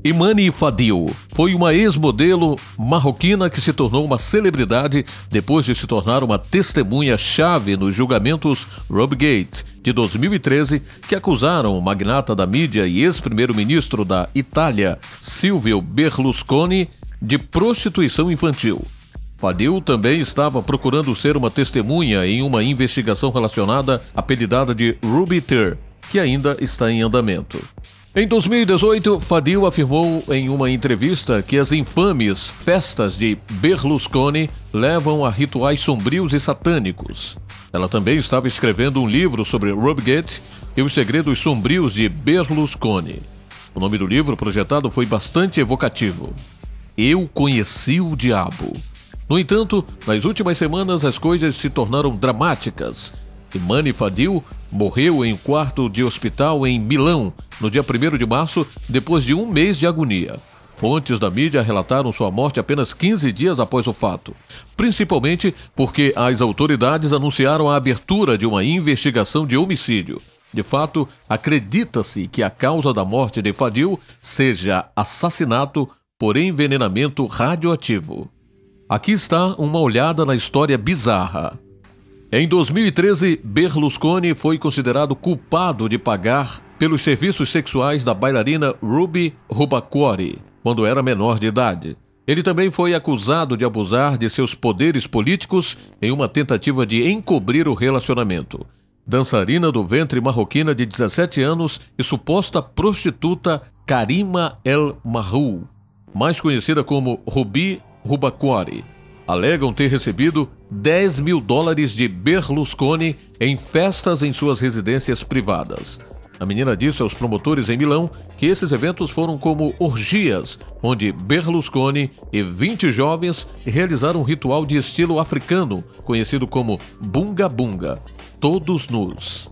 Imani Fadil foi uma ex-modelo marroquina que se tornou uma celebridade depois de se tornar uma testemunha-chave nos julgamentos Robegate de 2013, que acusaram o magnata da mídia e ex-primeiro-ministro da Itália, Silvio Berlusconi, de prostituição infantil. Fadil também estava procurando ser uma testemunha em uma investigação relacionada apelidada de Ruby Ter, que ainda está em andamento. Em 2018, Fadil afirmou em uma entrevista que as infames festas de Berlusconi levam a rituais sombrios e satânicos. Ela também estava escrevendo um livro sobre Robegate e os segredos sombrios de Berlusconi. O nome do livro projetado foi bastante evocativo: Eu Conheci o Diabo. No entanto, nas últimas semanas as coisas se tornaram dramáticas. Imani Fadil morreu em um quarto de hospital em Milão no dia 1º de março, depois de um mês de agonia. Fontes da mídia relataram sua morte apenas 15 dias após o fato, principalmente porque as autoridades anunciaram a abertura de uma investigação de homicídio. De fato, acredita-se que a causa da morte de Fadil seja assassinato por envenenamento radioativo. Aqui está uma olhada na história bizarra. Em 2013, Berlusconi foi considerado culpado de pagar pelos serviços sexuais da bailarina Ruby Rubacuori, quando era menor de idade. Ele também foi acusado de abusar de seus poderes políticos em uma tentativa de encobrir o relacionamento. Dançarina do ventre marroquina de 17 anos e suposta prostituta Karima El Mahou, mais conhecida como Ruby Rubacuori, alegam ter recebido $10 mil de Berlusconi em festas em suas residências privadas. A menina disse aos promotores em Milão que esses eventos foram como orgias, onde Berlusconi e 20 jovens realizaram um ritual de estilo africano, conhecido como Bunga Bunga, todos nus.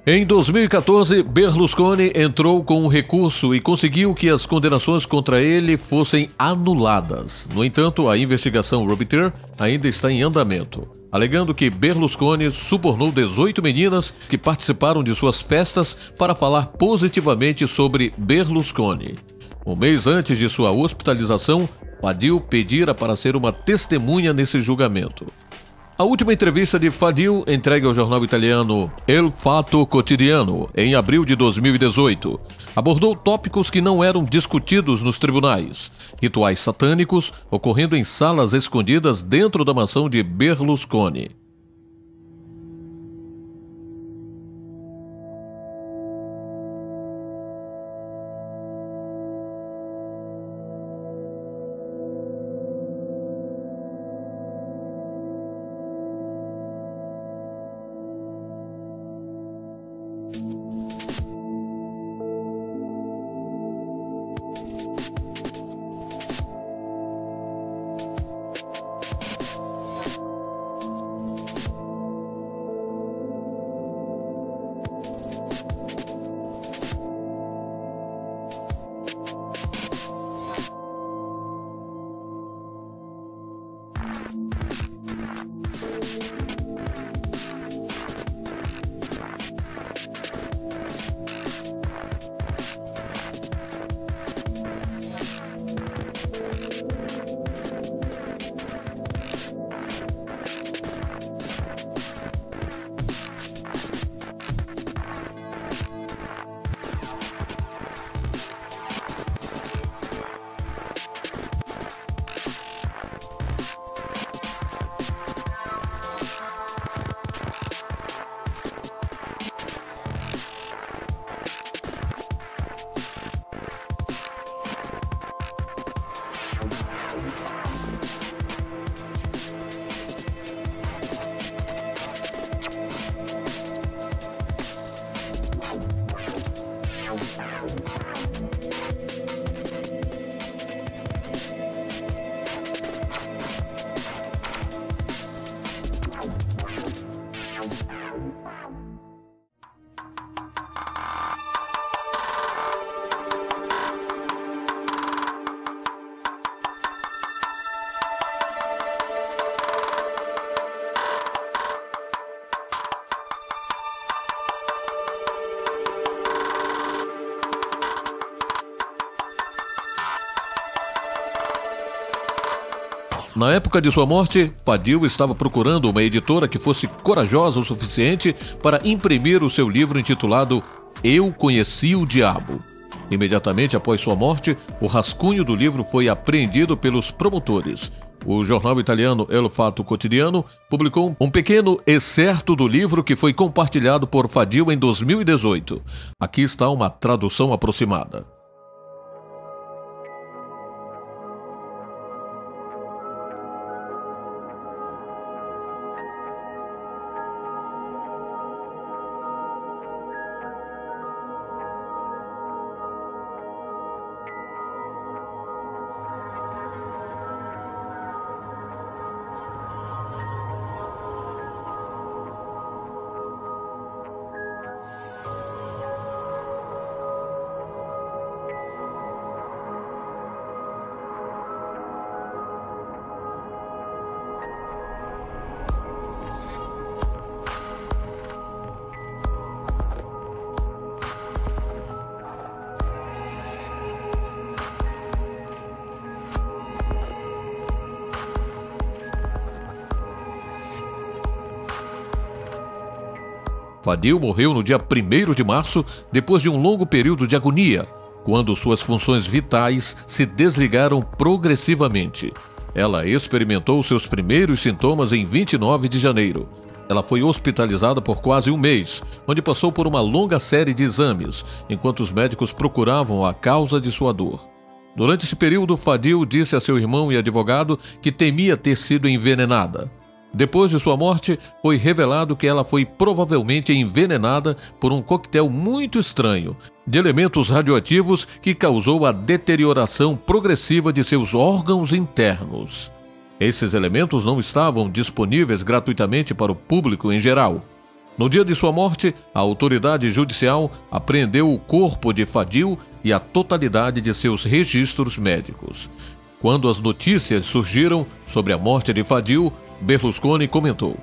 Em 2014, Berlusconi entrou com um recurso e conseguiu que as condenações contra ele fossem anuladas. No entanto, a investigação Ruby Ter ainda está em andamento, alegando que Berlusconi subornou 18 meninas que participaram de suas festas para falar positivamente sobre Berlusconi. Um mês antes de sua hospitalização, Fadil pedira para ser uma testemunha nesse julgamento. A última entrevista de Fadil, entregue ao jornal italiano El Fatto Quotidiano, em abril de 2018, abordou tópicos que não eram discutidos nos tribunais: rituais satânicos ocorrendo em salas escondidas dentro da mansão de Berlusconi. Na época de sua morte, Fadil estava procurando uma editora que fosse corajosa o suficiente para imprimir o seu livro intitulado Eu Conheci o Diabo. Imediatamente após sua morte, o rascunho do livro foi apreendido pelos promotores. O jornal italiano El Fatto Quotidiano publicou um pequeno excerto do livro que foi compartilhado por Fadil em 2018. Aqui está uma tradução aproximada. Fadil morreu no dia 1º de março, depois de um longo período de agonia, quando suas funções vitais se desligaram progressivamente. Ela experimentou seus primeiros sintomas em 29 de janeiro. Ela foi hospitalizada por quase um mês, onde passou por uma longa série de exames, enquanto os médicos procuravam a causa de sua dor. Durante esse período, Fadil disse a seu irmão e advogado que temia ter sido envenenada. Depois de sua morte, foi revelado que ela foi provavelmente envenenada por um coquetel muito estranho de elementos radioativos que causou a deterioração progressiva de seus órgãos internos. Esses elementos não estavam disponíveis gratuitamente para o público em geral. No dia de sua morte, a autoridade judicial apreendeu o corpo de Fadil e a totalidade de seus registros médicos. Quando as notícias surgiram sobre a morte de Fadil, Berlusconi comentou: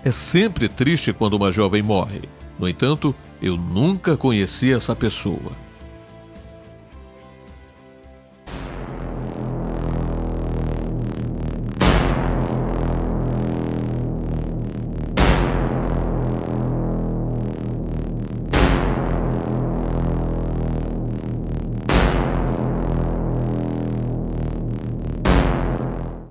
"É sempre triste quando uma jovem morre. No entanto, eu nunca conheci essa pessoa."